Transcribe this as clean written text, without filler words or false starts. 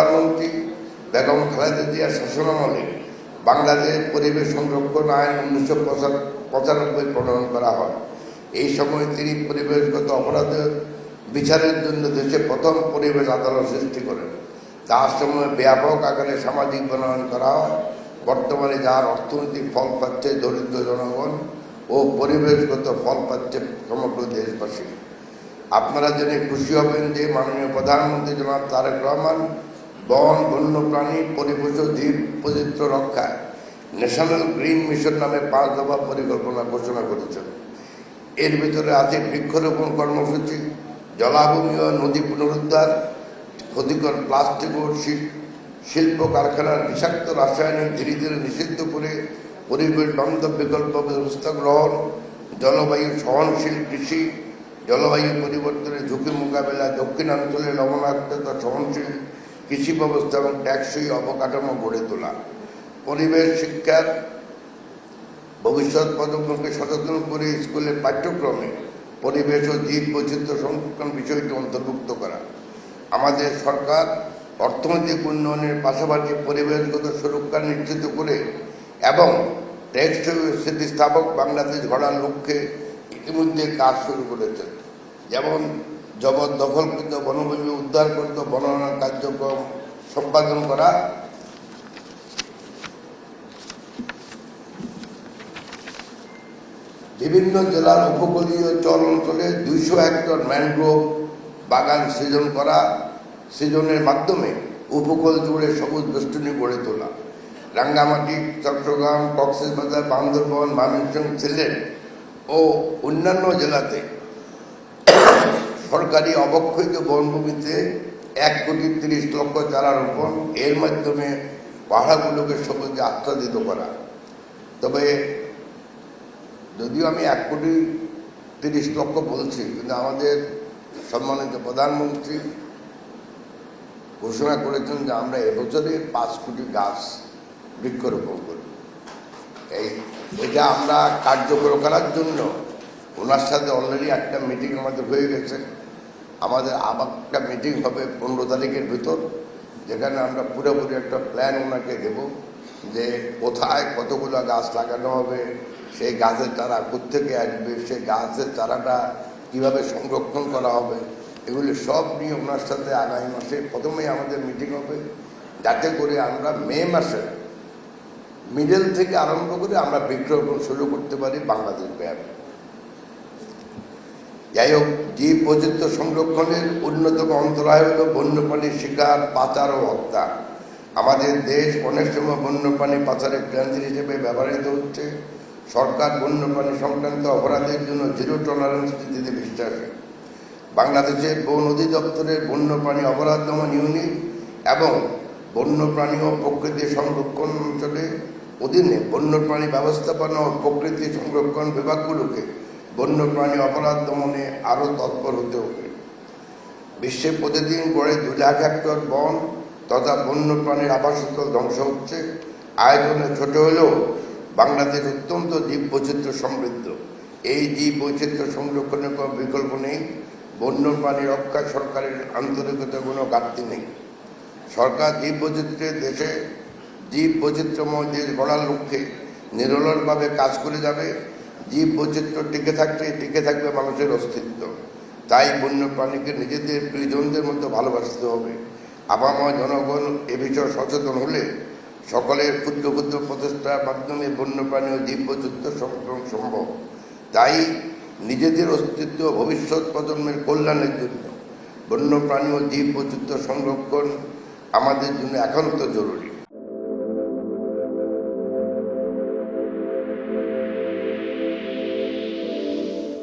প্রধানমন্ত্রী বেগম খালেদা জিয়ার শাসনামলে বাংলাদেশ পরিবেশ সংরক্ষণ আইন 1995 প্রণয়ন করা হয়। এই সময় তিনি পরিবেশগত অপরাধের বিচারের জন্য দেশে প্রথম পরিবেশ আদালত সৃষ্টি করেন। তার সময় ব্যাপক আকারে সামাজিক বনায়ন করা হয়। বর্তমানে যার অর্থনৈতিক ফল পাচ্ছে দরিদ্র জনগণ ও পরিবেশগত ফল পাচ্ছে সমগ্র দেশবাসী। আপনারা জেনে খুশি হবেন যে মাননীয় প্রধানমন্ত্রী জনাব তারেক রহমান বন, বন্যপ্রাণী, পরিবেশ ও জীব বৈচিত্র্য রক্ষায় ন্যাশনাল গ্রিন মিশন নামে 5 দফা পরিকল্পনা ঘোষণা করেছেন। এর ভিতরে আছে বৃক্ষরোপণ কর্মসূচি, জলাভূমি ও নদী পুনরুদ্ধার, ক্ষতিকর প্লাস্টিক ও শিল্প কারখানার বিষাক্ত রাসায়নিক ধীরে ধীরে নিষিদ্ধ করে পরিবেশ বান্ধব বিকল্প ব্যবস্থা গ্রহণ, জলবায়ু সহনশীল কৃষি, জলবায়ু পরিবর্তনের ঝুঁকি মোকাবেলা, দক্ষিণাঞ্চলে লবণাক্ততা সহনশীল কৃষি ব্যবস্থা এবং টেকসই অবকাঠামো গড়ে তোলা, পরিবেশ শিক্ষার ভবিষ্যৎ প্রজন্মকে সচেতন করে স্কুলের পাঠ্যক্রমে পরিবেশ ও জীব বৈচিত্র্য সংরক্ষণ বিষয়টি অন্তর্ভুক্ত করা। আমাদের সরকার অর্থনৈতিক উন্নয়নের পাশাপাশি পরিবেশগত সুরক্ষা নিশ্চিত করে এবং টেকসই স্থিতিস্থাপক বাংলাদেশ গড়ার লক্ষ্যে ইতিমধ্যে কাজ শুরু করেছেন। যেমন জবরদখলকৃত বনভূমি উদ্ধার করতে বনায়ন কার্যক্রম সম্পাদন করা, বিভিন্ন জেলার উপকূলীয় চর অঞ্চলে 200 হেক্টর ম্যানগ্রোভ বাগান সৃজনের মাধ্যমে উপকূল জুড়ে সবুজ বেষ্টনী গড়ে তোলা, রাঙ্গামাটি, চট্টগ্রাম, কক্সবাজার, বান্দরবান, ময়মনসিংহ, সিলেট ও অন্যান্য জেলাতে সরকারি অবক্ষয়িত বনভূমিতে 1,30,00,000 চারা রোপণ, এর মাধ্যমে পাহাড়গুলোকে সবুজে আচ্ছাদিত করা। তবে যদিও আমি 1,30,00,000 বলছি, কিন্তু আমাদের সম্মানিত প্রধানমন্ত্রী ঘোষণা করেছেন যে আমরা এবছরে 5 কোটি গাছ বৃক্ষরোপণ করব। এটা আমরা কার্যকর করার জন্য ওনার সাথে অলরেডি একটা মিটিং আমাদের হয়ে গেছে। আমাদের আবার একটা মিটিং হবে 15 তারিখের ভিতর, যেখানে আমরা পুরোপুরি একটা প্ল্যান ওনাকে দেব যে কোথায় কতগুলো গাছ লাগানো হবে, সেই গাছের চারা কোত্থেকে আসবে, সেই গাছের চারাটা কীভাবে সংরক্ষণ করা হবে, এগুলি সব নিয়ে ওনার সাথে আগামী মাসে প্রথমেই আমাদের মিটিং হবে, যাতে করে আমরা মে মাসে মিডল থেকে আরম্ভ করে আমরা বৃক্ষরোপণ শুরু করতে পারি বাংলাদেশ ব্যাপী। যাই হোক, জীব বৈচিত্র্য সংরক্ষণের অন্যতম অন্তরায় হল বন্যপ্রাণীর শিকার, পাচার ও হত্যা। আমাদের দেশ অনেক সময় বন্যপ্রাণী পাচারের কেন্দ্র হিসেবে ব্যবহৃত হচ্ছে। সরকার বন্যপ্রাণী সংক্রান্ত অপরাধের জন্য 0 টলারেন্স নীতিতে বিশ্বাসী। বাংলাদেশের বন অধিদপ্তরের বন্যপ্রাণী অপরাধ দমন ইউনিট এবং বন্যপ্রাণী ও প্রকৃতি সংরক্ষণ অঞ্চলের অধীনে বন্যপ্রাণী ব্যবস্থাপনা ও প্রকৃতি সংরক্ষণ বিভাগগুলোকে বন্যপ্রাণী অপরাধ দমনে আরও তৎপর হতে হবে। বিশ্বে প্রতিদিন গড়ে 2 লাখ হেক্টর বন তথা বন্যপ্রাণীর আবাসস্থল ধ্বংস হচ্ছে। আয়তনে ছোট হলেও বাংলাদেশ অত্যন্ত জীব বৈচিত্র্য সমৃদ্ধ। এই জীব বৈচিত্র্য সংরক্ষণের কোনো বিকল্প নেই। বন্যপ্রাণী রক্ষায় সরকারের আন্তরিকতার কোনো ঘাটতি নেই। সরকার জীব বৈচিত্র্যের দেশে জীব বৈচিত্র্যময় দেশ গড়ার লক্ষ্যে নিরলসভাবে কাজ করে যাবে। জীব বৈচিত্র্য টিকে থাকবে মানুষের অস্তিত্ব। তাই বন্যপ্রাণীকে নিজেদের প্রিয়জনদের মধ্যে ভালোবাসতে হবে। আপামর জনগণ এ বিষয়ে সচেতন হলে সকলের ক্ষুদ্র ক্ষুদ্র প্রচেষ্টার মাধ্যমে বন্যপ্রাণী ও জীব বৈচিত্র্য সংরক্ষণ সম্ভব। তাই নিজেদের অস্তিত্ব ভবিষ্যৎ প্রজন্মের কল্যাণের জন্য বন্যপ্রাণী ও জীব বৈচিত্র্য সংরক্ষণ আমাদের জন্য একান্ত জরুরি।